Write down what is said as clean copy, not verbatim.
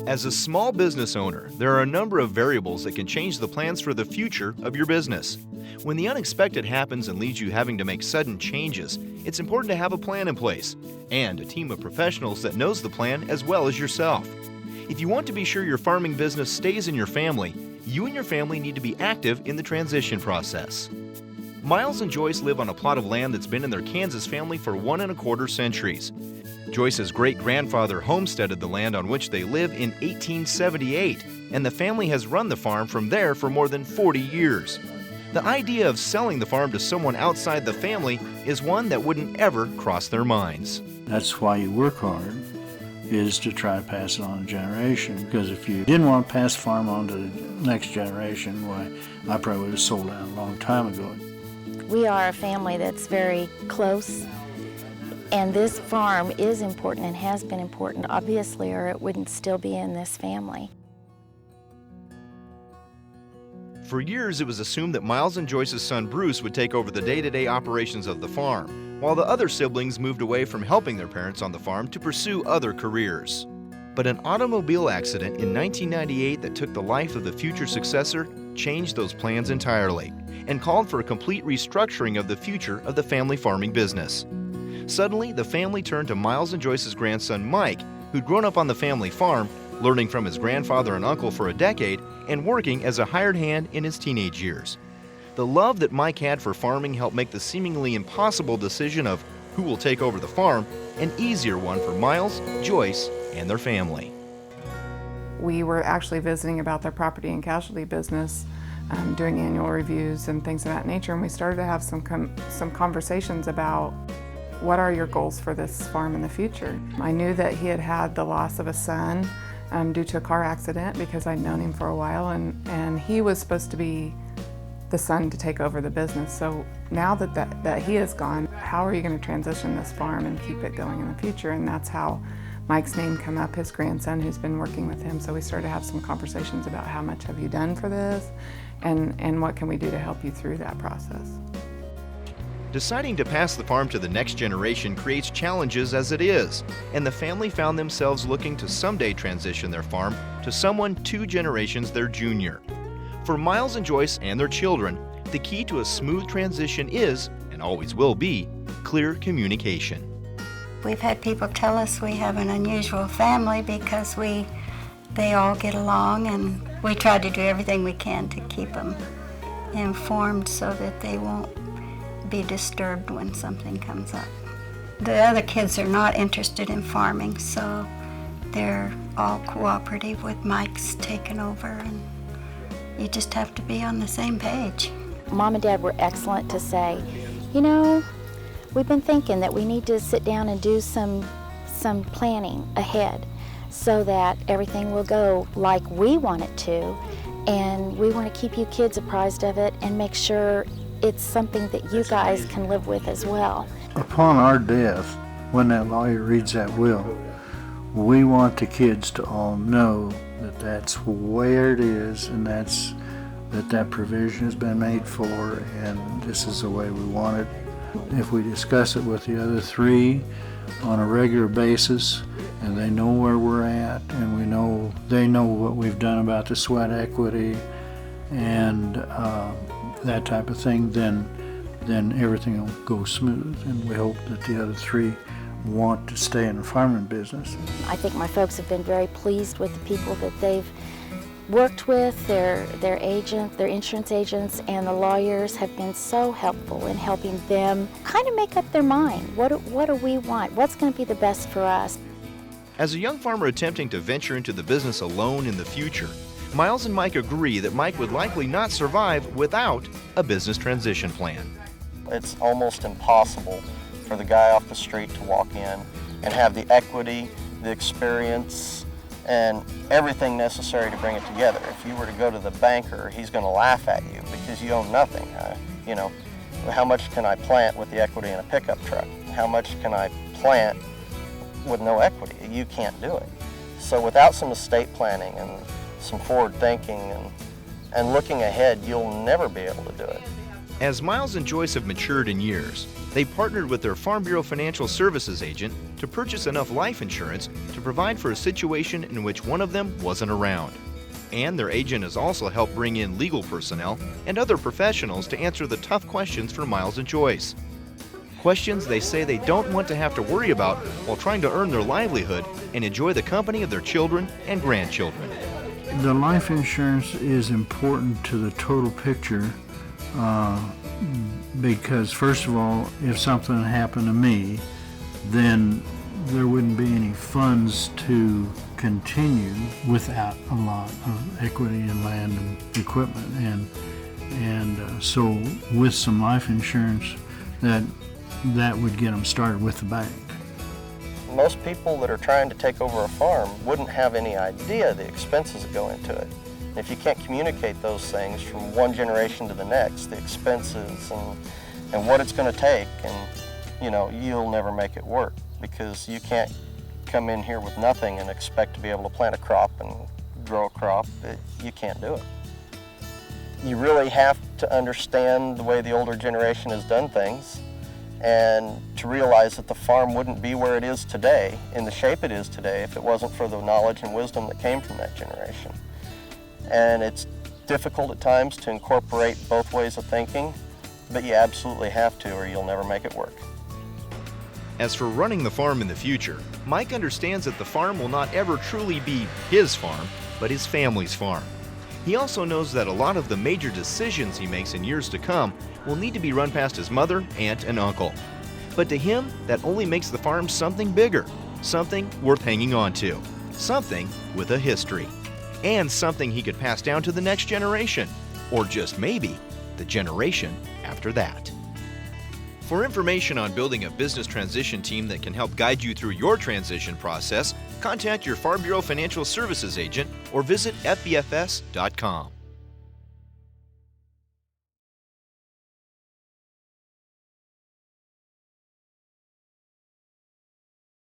As a small business owner, there are a number of variables that can change the plans for the future of your business. When the unexpected happens and leaves you having to make sudden changes, it's important to have a plan in place and a team of professionals that knows the plan as well as yourself. If you want to be sure your farming business stays in your family, you and your family need to be active in the transition process. Miles and Joyce live on a plot of land that's been in their Kansas family for 1¼ centuries. Joyce's great-grandfather homesteaded the land on which they live in 1878, and the family has run the farm from there for more than 40 years. The idea of selling the farm to someone outside the family is one that wouldn't ever cross their minds. That's why you work hard, is to try to pass it on to generation, because if you didn't want to pass the farm on to the next generation, why, I probably would have sold out a long time ago. We are a family that's very close. And this farm is important and has been important, obviously, or it wouldn't still be in this family. For years, it was assumed that Miles and Joyce's son Bruce would take over the day-to-day operations of the farm, while the other siblings moved away from helping their parents on the farm to pursue other careers. But an automobile accident in 1998 that took the life of the future successor changed those plans entirely and called for a complete restructuring of the future of the family farming business. Suddenly, the family turned to Miles and Joyce's grandson Mike, who'd grown up on the family farm, learning from his grandfather and uncle for a decade, and working as a hired hand in his teenage years. The love that Mike had for farming helped make the seemingly impossible decision of who will take over the farm an easier one for Miles, Joyce, and their family. We were actually visiting about their property and casualty business, doing annual reviews and things of that nature, and we started to have some conversations about what are your goals for this farm in the future. I knew that he had had the loss of a son due to a car accident because I'd known him for a while, and he was supposed to be the son to take over the business. So now that he is gone, how are you going to transition this farm and keep it going in the future? And that's how Mike's name came up, his grandson who's been working with him. So we started to have some conversations about how much have you done for this and what can we do to help you through that process. Deciding to pass the farm to the next generation creates challenges as it is, and the family found themselves looking to someday transition their farm to someone 2 generations their junior. For Miles and Joyce and their children, the key to a smooth transition is, and always will be, clear communication. We've had people tell us we have an unusual family because they all get along, and we try to do everything we can to keep them informed so that they won't be disturbed when something comes up. The other kids are not interested in farming, so they're all cooperative with Mike's taking over, and you just have to be on the same page. Mom and Dad were excellent to say, you know, we've been thinking that we need to sit down and do some planning ahead so that everything will go like we want it to, and we want to keep you kids apprised of it and make sure it's something that you guys can live with as well. Upon our death, when that lawyer reads that will, we want the kids to all know that that's where it is, and that provision has been made for, and this is the way we want it. If we discuss it with the other 3 on a regular basis, and they know where we're at, and they know what we've done about the sweat equity and that type of thing, then everything will go smooth, and we hope that the other 3 want to stay in the farming business. I think my folks have been very pleased with the people that they've worked with, their agent, their insurance agents, and the lawyers have been so helpful in helping them kind of make up their mind. What do we want? What's going to be the best for us? As a young farmer attempting to venture into the business alone in the future, Miles and Mike agree that Mike would likely not survive without a business transition plan. It's almost impossible for the guy off the street to walk in and have the equity, the experience, and everything necessary to bring it together. If you were to go to the banker, he's going to laugh at you because you own nothing. You know, how much can I plant with the equity in a pickup truck? How much can I plant with no equity? You can't do it. So without some estate planning and some forward thinking and looking ahead, you'll never be able to do it. As Miles and Joyce have matured in years, they partnered with their Farm Bureau Financial Services agent to purchase enough life insurance to provide for a situation in which one of them wasn't around. And their agent has also helped bring in legal personnel and other professionals to answer the tough questions for Miles and Joyce. Questions they say they don't want to have to worry about while trying to earn their livelihood and enjoy the company of their children and grandchildren. The life insurance is important to the total picture because, first of all, if something happened to me, then there wouldn't be any funds to continue without a lot of equity in land and equipment. And so with some life insurance, that would get them started with the bank. Most people that are trying to take over a farm wouldn't have any idea the expenses that go into it. If you can't communicate those things from one generation to the next, the expenses and what it's going to take, and you'll never make it work, because you can't come in here with nothing and expect to be able to plant a crop and grow a crop. You can't do it. You really have to understand the way the older generation has done things, and to realize that the farm wouldn't be where it is today, in the shape it is today, if it wasn't for the knowledge and wisdom that came from that generation. And it's difficult at times to incorporate both ways of thinking, but you absolutely have to, or you'll never make it work. As for running the farm in the future, Mike understands that the farm will not ever truly be his farm, but his family's farm. He also knows that a lot of the major decisions he makes in years to come will need to be run past his mother, aunt, and uncle. But to him, that only makes the farm something bigger, something worth hanging on to, something with a history, and something he could pass down to the next generation, or just maybe the generation after that. For information on building a business transition team that can help guide you through your transition process, contact your Farm Bureau Financial Services agent or visit fbfs.com.